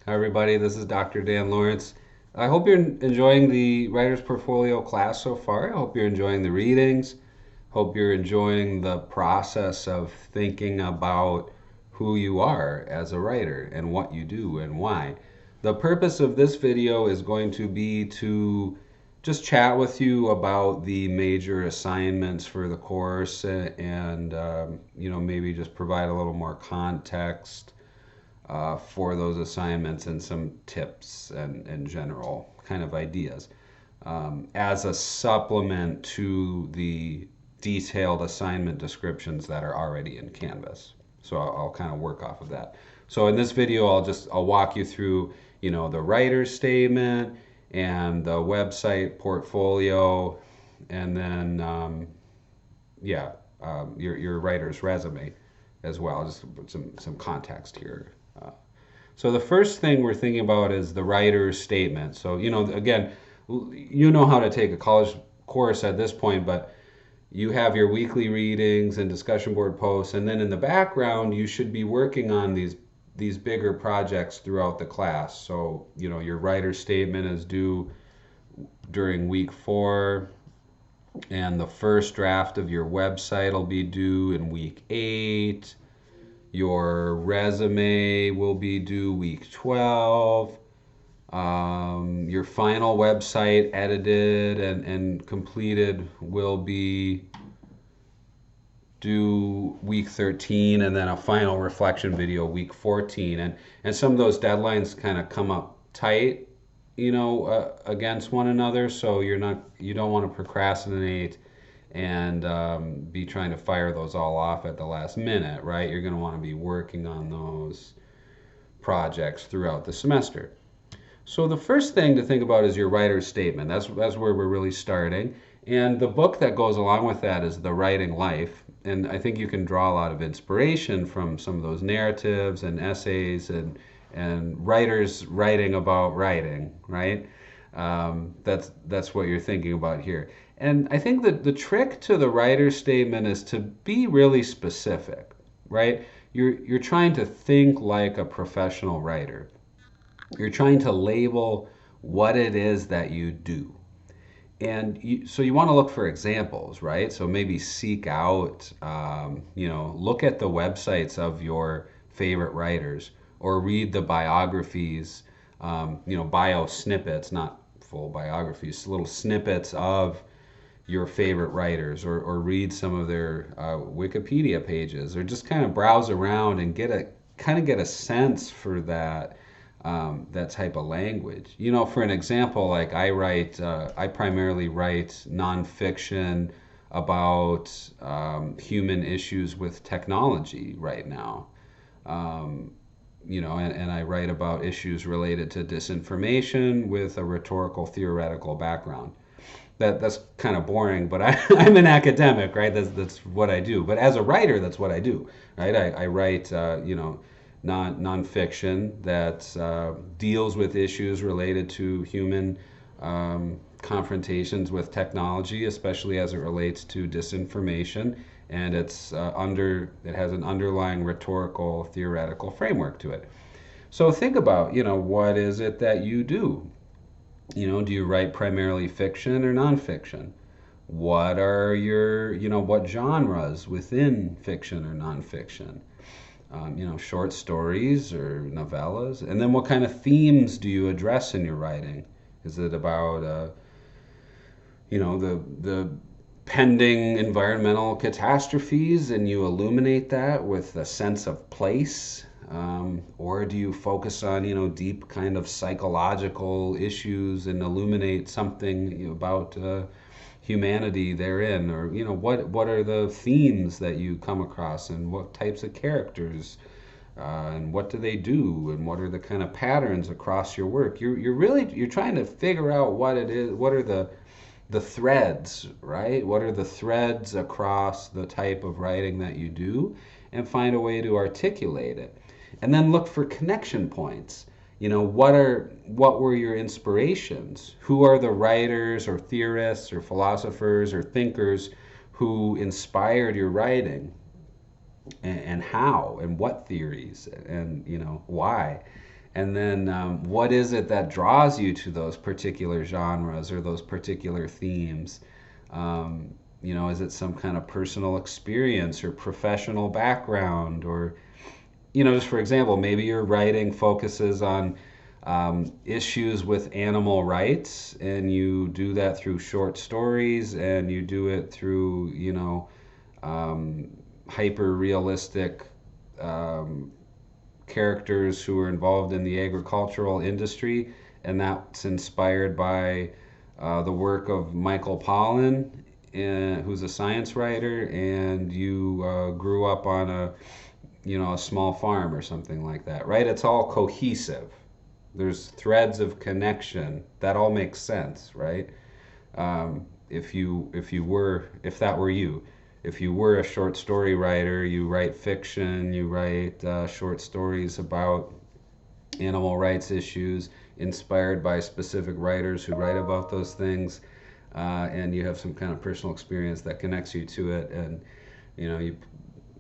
Hi everybody, this is Dr. Dan Lawrence. I hope you're enjoying the Writer's Portfolio class so far. I hope you're enjoying the readings. Hope you're enjoying the process of thinking about who you are as a writer and what you do and why. The purpose of this video is going to be to just chat with you about the major assignments for the course and maybe just provide a little more context for those assignments and some tips and general kind of ideas as a supplement to the detailed assignment descriptions that are already in Canvas. So I'll kind of work off of that. So in this video, I'll walk you through, the writer's statement and the website portfolio, and then your writer's resume as well. Just some context here. So the first thing we're thinking about is the writer's statement. So, again, you know how to take a college course at this point, but you have your weekly readings and discussion board posts, and then in the background, you should be working on these bigger projects throughout the class. So, your writer's statement is due during week 4, and the first draft of your website will be due in week 8. Your resume will be due week 12. Your final website edited and completed will be due week 13, and then a final reflection video week 14. And some of those deadlines kind of come up tight, against one another. So you don't want to procrastinate and be trying to fire those all off at the last minute, right? You're going to want to be working on those projects throughout the semester. So the first thing to think about is your writer's statement. That's where we're really starting. And the book that goes along with that is The Writing Life. And I think you can draw a lot of inspiration from some of those narratives and essays and writers writing about writing, right? That's what you're thinking about here. And I think that the trick to the writer's statement is to be really specific, right? You're trying to think like a professional writer. You're trying to label what it is that you do. And so you want to look for examples, right? So maybe seek out, look at the websites of your favorite writers or read the biographies, bio snippets, not full biographies, little snippets of your favorite writers, or read some of their Wikipedia pages, or just kind of browse around and get a sense for that type of language. For an example, like I primarily write nonfiction about human issues with technology right now. And I write about issues related to disinformation with a rhetorical theoretical background. That's kind of boring, but I'm an academic, right? That's what I do. But as a writer, that's what I do, right? I write, nonfiction that deals with issues related to human confrontations with technology, especially as it relates to disinformation, and it has an underlying rhetorical theoretical framework to it. So think about, what is it that you do? Do you write primarily fiction or nonfiction? What are what genres within fiction or nonfiction? Short stories or novellas? And then what kind of themes do you address in your writing? Is it about, the pending environmental catastrophes and you illuminate that with a sense of place? Or do you focus on, deep kind of psychological issues and illuminate something about humanity therein? Or, what are the themes that you come across, and what types of characters, and what do they do, and what are the kind of patterns across your work? You're trying to figure out what it is, what are the threads, right? What are the threads across the type of writing that you do, and find a way to articulate it. And then look for connection points. What were your inspirations? Who are the writers or theorists or philosophers or thinkers who inspired your writing, and how, and what theories, and why? And then what is it that draws you to those particular genres or those particular themes? Is it some kind of personal experience or professional background? Or, just for example, maybe your writing focuses on issues with animal rights, and you do that through short stories, and you do it through, hyper realistic um, characters who are involved in the agricultural industry, and that's inspired by the work of Michael Pollan, who's a science writer, and you grew up on a small farm or something like that, right? It's all cohesive. There's threads of connection that all makes sense, right? If that were you, if you were a short story writer, you write fiction, you write short stories about animal rights issues inspired by specific writers who write about those things, and you have some kind of personal experience that connects you to it, and you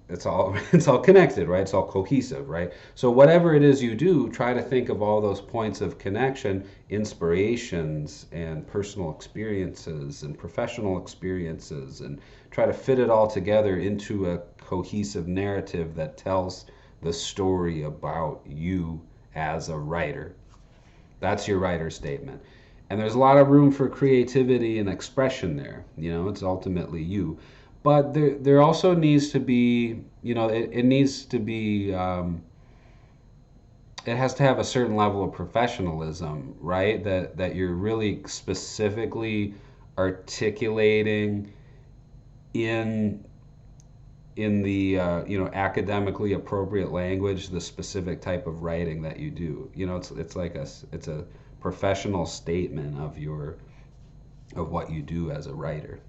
it's all it's all connected, right? It's all cohesive, right? So whatever it is you do, try to think of all those points of connection, inspirations and personal experiences and professional experiences, and try to fit it all together into a cohesive narrative that tells the story about you as a writer. That's your writer statement. And there's a lot of room for creativity and expression there. It's ultimately you. But there also needs to be, it needs to be, it has to have a certain level of professionalism, right? That you're really specifically articulating in the academically appropriate language the specific type of writing that you do. It's like it's a professional statement of what you do as a writer.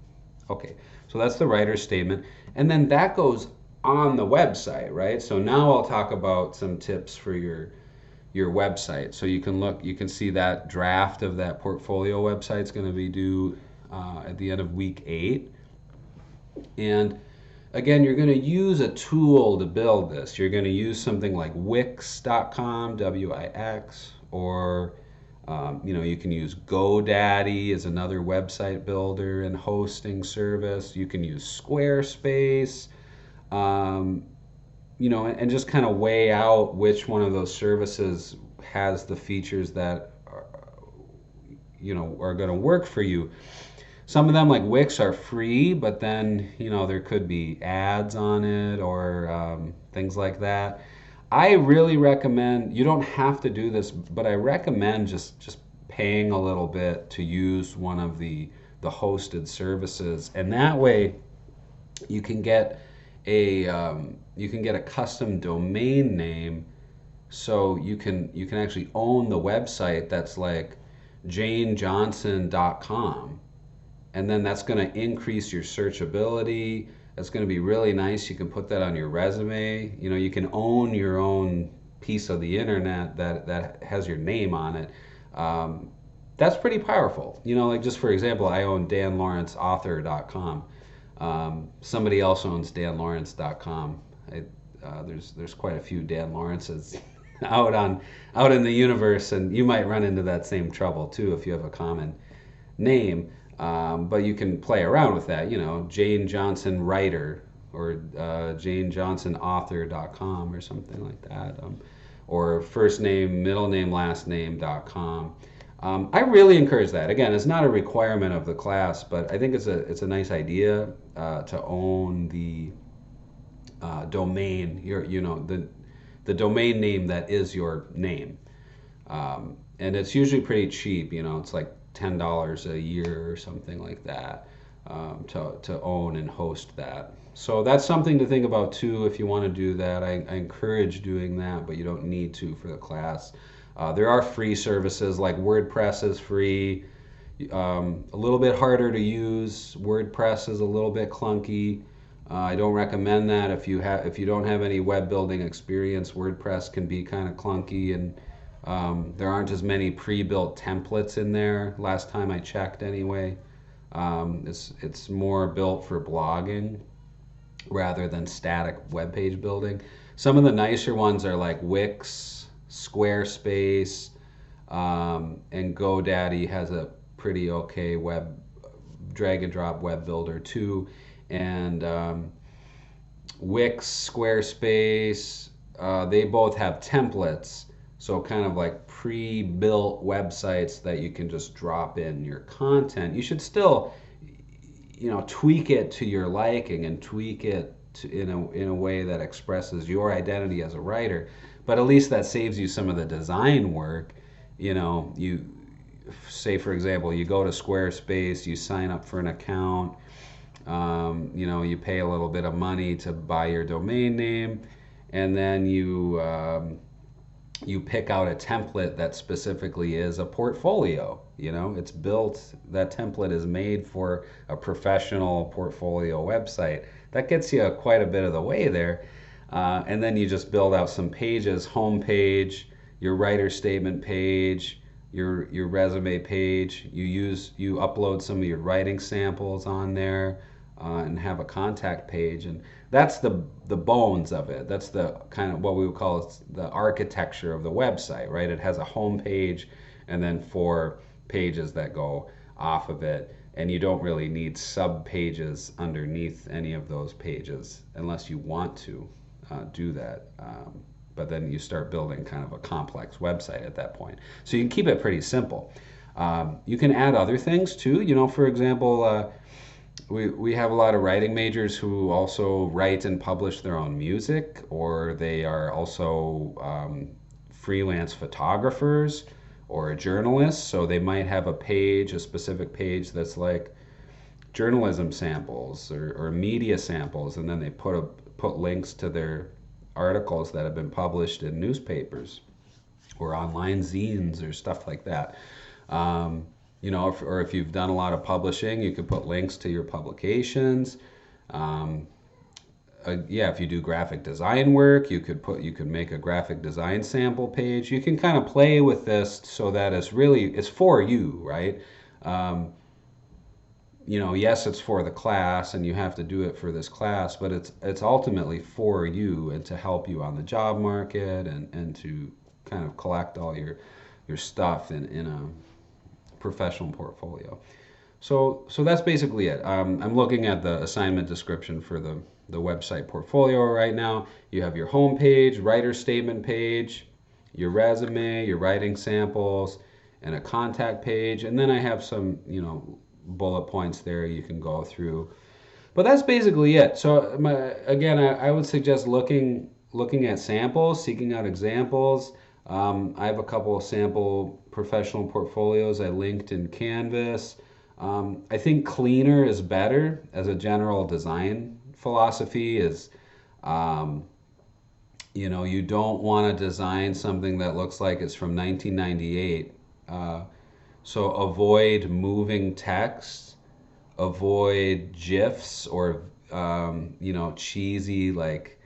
Okay, so that's the writer's statement, and then that goes on the website, right? So now I'll talk about some tips for your website. So you can see that draft of that portfolio website is going to be due at the end of week 8. And again, you're going to use a tool to build this. You're going to use something like Wix.com, W-I-X, or you can use GoDaddy as another website builder and hosting service. You can use Squarespace, and just kind of weigh out which one of those services has the features that are going to work for you. Some of them, like Wix, are free, but then there could be ads on it or things like that. I really recommend, you don't have to do this, but I recommend just paying a little bit to use one of the hosted services, and that way you can get a custom domain name, so you can actually own the website that's like janejohnson.com, and then that's going to increase your searchability. That's going to be really nice. You can put that on your resume. You can own your own piece of the internet that has your name on it. That's pretty powerful. Like, just for example, I own danlawrenceauthor.com. Somebody else owns danlawrence.com. There's quite a few Dan Lawrences out in the universe, and you might run into that same trouble too if you have a common name. But you can play around with that, Jane Johnson Writer, or JaneJohnsonAuthor.com or something like that, or first name, middle name, last name.com. I really encourage that. Again, it's not a requirement of the class, but I think it's a nice idea to own the domain, the domain name that is your name, and it's usually pretty cheap. It's like $10 a year or something like that, to own and host that. So that's something to think about too if you want to do that. I encourage doing that, but you don't need to for the class. There are free services, like WordPress is free. A little bit harder to use. WordPress is a little bit clunky. I don't recommend that if you don't have any web building experience. WordPress can be kind of clunky, and there aren't as many pre-built templates in there. Last time I checked, anyway. It's more built for blogging rather than static web page building. Some of the nicer ones are like Wix, Squarespace, and GoDaddy has a pretty okay web drag and drop web builder too, and Wix, Squarespace, they both have templates, so kind of like pre-built websites that you can just drop in your content. You should still, tweak it to your liking and tweak it in a way that expresses your identity as a writer. But at least that saves you some of the design work. You say, for example, you go to Squarespace, you sign up for an account, you pay a little bit of money to buy your domain name, and then you pick out a template that specifically is a portfolio. It's built, that template is made for a professional portfolio website. That gets you quite a bit of the way there. And then you just build out some pages, home page, your writer statement page, your resume page. You upload some of your writing samples on there, and have a contact page. And that's the bones of it. That's the kind of what we would call the architecture of the website, right? It has a home page and then 4 pages that go off of it. And you don't really need sub pages underneath any of those pages unless you want to do that. But then you start building kind of a complex website at that point. So you can keep it pretty simple. You can add other things too. For example, we have a lot of writing majors who also write and publish their own music, or they are also freelance photographers or journalists. So they might have a specific page that's like journalism samples or media samples, and then they put links to their articles that have been published in newspapers or online zines or stuff like that. Or if you've done a lot of publishing, you could put links to your publications. If you do graphic design work, you could make a graphic design sample page. You can kind of play with this so that it's for you, right? Yes, it's for the class and you have to do it for this class, but it's ultimately for you and to help you on the job market and to kind of collect all your stuff in a professional portfolio. So that's basically it. I'm looking at the assignment description for the website portfolio right now. You have your home page, writer statement page, your resume, your writing samples, and a contact page. And then I have some, bullet points there you can go through. But that's basically it. So I would suggest looking at samples, seeking out examples. I have a couple of sample professional portfolios I linked in Canvas. I think cleaner is better as a general design philosophy is, you don't want to design something that looks like it's from 1998. So avoid moving text, avoid GIFs or, cheesy like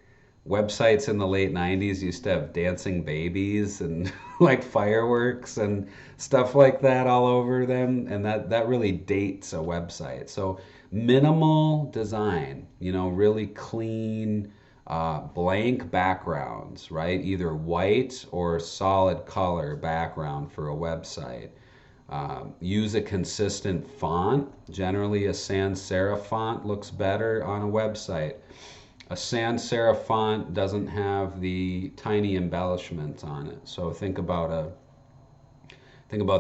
websites in the late 90s used to have dancing babies and like fireworks and stuff like that all over them. And that really dates a website. So minimal design, really clean, blank backgrounds, right? Either white or solid color background for a website. Use a consistent font. Generally, a sans serif font looks better on a website. A sans serif font doesn't have the tiny embellishments on it. So think about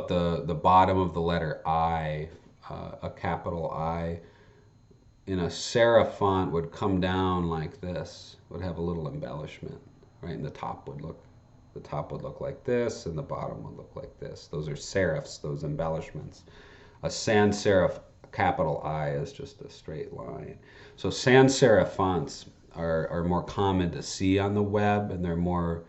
the bottom of the letter I, a capital I. In a serif font would come down like this, would have a little embellishment, right? And the top would look like this, and the bottom would look like this. Those are serifs, those embellishments. A sans serif capital I is just a straight line. So sans serif fonts are more common to see on the web, and they're more,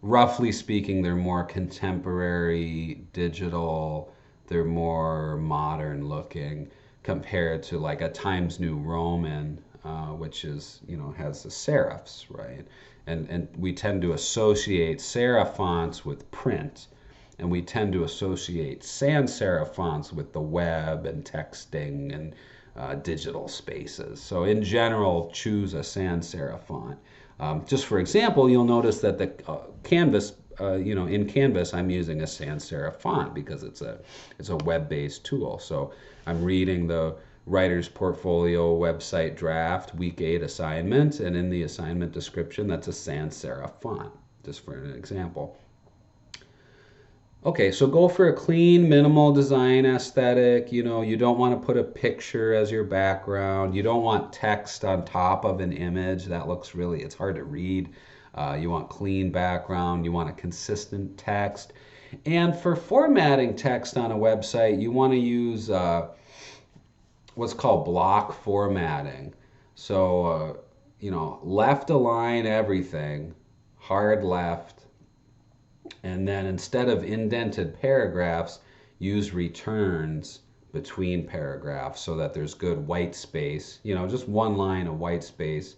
roughly speaking, they're more contemporary, digital, they're more modern looking compared to like a Times New Roman, which is, has the serifs, right? And we tend to associate serif fonts with print, and we tend to associate sans serif fonts with the web and texting and digital spaces. So in general, choose a sans serif font. Just for example, you'll notice that the Canvas in Canvas, I'm using a sans serif font because it's a web-based tool. So I'm reading the writer's portfolio website draft week 8 assignment, and in the assignment description, that's a sans serif font, just for an example. Okay, so go for a clean, minimal design aesthetic. You don't want to put a picture as your background. You don't want text on top of an image. That looks it's hard to read. You want clean background. You want a consistent text. And for formatting text on a website, you want to use what's called block formatting. So, left align everything, hard left. And then instead of indented paragraphs, use returns between paragraphs so that there's good white space, just one line of white space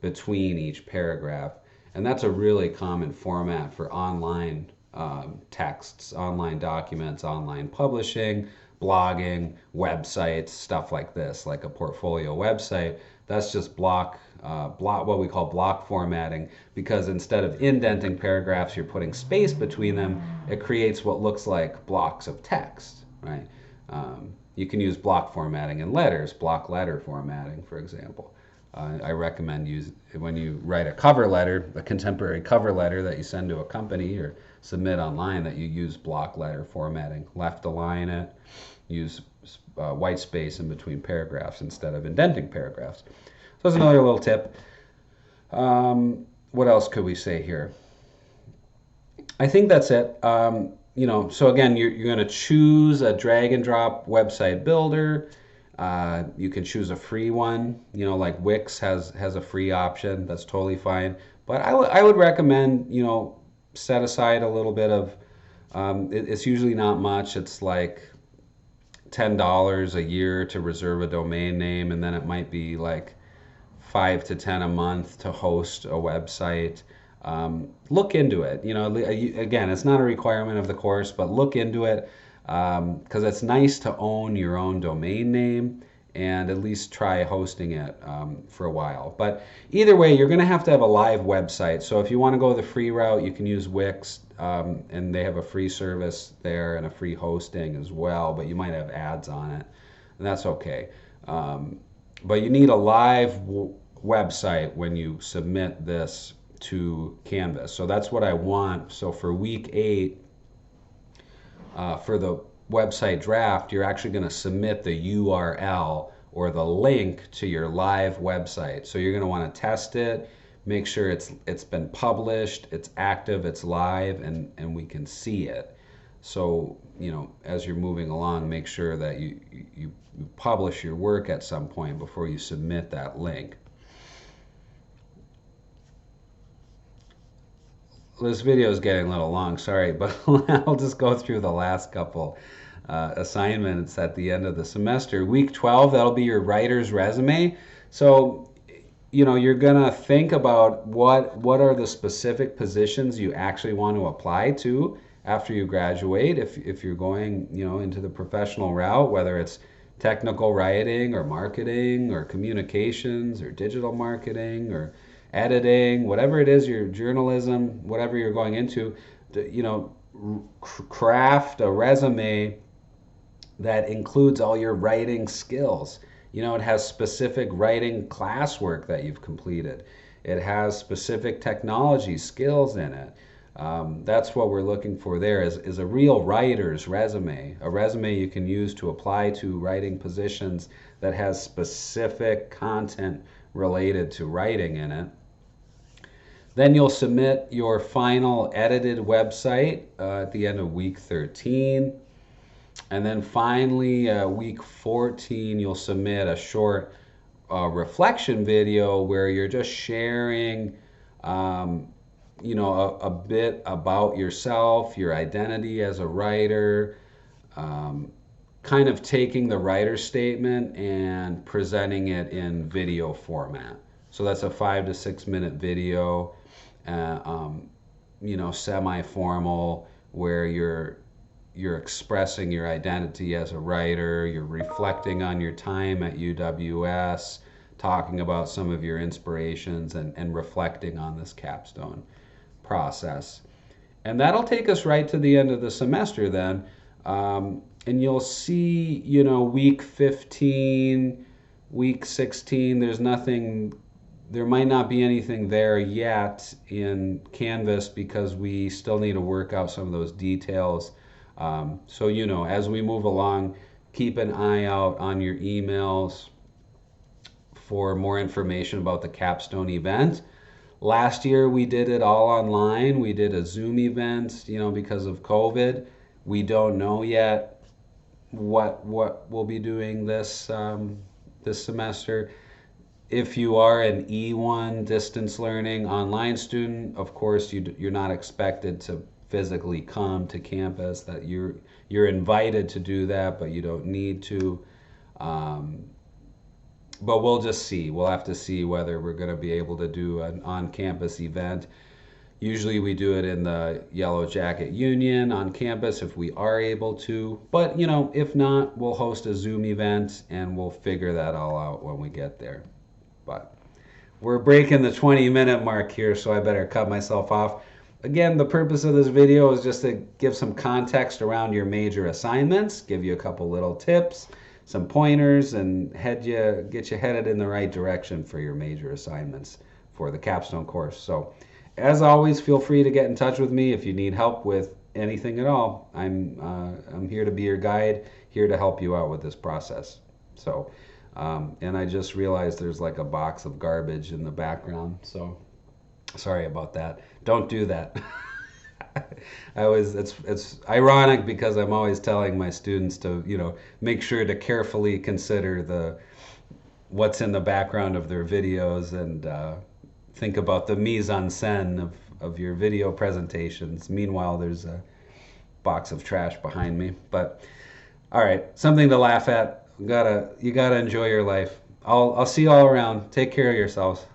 between each paragraph. And that's a really common format for online texts, online documents, online publishing, blogging, websites, stuff like this, like a portfolio website. That's just what we call block formatting, because instead of indenting paragraphs, you're putting space between them. It creates what looks like blocks of text, right? You can use block formatting in letters, block letter formatting, for example. I recommend when you write a cover letter, a contemporary cover letter that you send to a company or submit online, that you use block letter formatting. Left align it, use white space in between paragraphs instead of indenting paragraphs. So that's another little tip. What else could we say here? I think that's it. So again, you're going to choose a drag and drop website builder. You can choose a free one, like Wix has a free option. That's totally fine. But I would recommend, set aside a little bit of, it's usually not much. It's like $10 a year to reserve a domain name, and then it might be like 5 to 10 a month to host a website. Look into it. Again, it's not a requirement of the course, but look into it, because it's nice to own your own domain name and at least try hosting it for a while. But either way, you're going to have a live website. So if you want to go the free route, you can use Wix, and they have a free service there and a free hosting as well, but you might have ads on it, and that's okay. But you need a live website when you submit this to Canvas. So that's what I want. So for week 8, for the website draft, you're actually going to submit the URL or the link to your live website. So you're going to want to test it, make sure it's been published, it's active, it's live, and we can see it. So, as you're moving along, make sure that you publish your work at some point before you submit that link. This video is getting a little long, sorry, but I'll just go through the last couple assignments at the end of the semester. Week 12, that'll be your writer's resume. So, you're gonna think about what are the specific positions you actually want to apply to after you graduate. If you're going, into the professional route, whether it's technical writing or marketing or communications or digital marketing or editing, whatever it is, your journalism, whatever you're going into, craft a resume that includes all your writing skills. It has specific writing classwork that you've completed. It has specific technology skills in it. That's what we're looking for there is a real writer's resume, a resume you can use to apply to writing positions that has specific content related to writing in it. Then you'll submit your final edited website at the end of week 13. And then finally, week 14, you'll submit a short reflection video where you're just sharing, a bit about yourself, your identity as a writer, kind of taking the writer's statement and presenting it in video format. So that's a 5 to 6 minute video, semi-formal, where you're expressing your identity as a writer, you're reflecting on your time at UWS, talking about some of your inspirations and reflecting on this capstone process. And that'll take us right to the end of the semester then. And you'll see, you know, week 15, week 16, there might not be anything there yet in Canvas because we still need to work out some of those details. So, you know, as we move along, keep an eye out on your emails for more information about the Capstone event. Last year we did it all online. We did a Zoom event, you know, because of COVID. We don't know yet what we'll be doing this semester. If you are an E1 distance learning online student, of course you're not expected to physically come to campus. That you're invited to do that, but you don't need to. Um, but we'll just see. We'll have to see whether we're going to be able to do an on-campus event. Usually we do it in the Yellow Jacket Union on campus if we are able to. But, you know, if not, we'll host a Zoom event and we'll figure that all out when we get there. But we're breaking the 20-minute mark here, so I better cut myself off. Again, the purpose of this video is just to give some context around your major assignments, give you a couple little tips, some pointers, and get you headed in the right direction for your major assignments for the Capstone course. So, as always, feel free to get in touch with me if you need help with anything at all. I'm here to be your guide, here to help you out with this process. So, and I just realized there's like a box of garbage in the background, so sorry about that. Don't do that. It's ironic because I'm always telling my students to, you know, make sure to carefully consider what's in the background of their videos and think about the mise en scène of your video presentations. Meanwhile, there's a box of trash behind me. But all right, something to laugh at. You gotta enjoy your life. I'll see you all around. Take care of yourselves.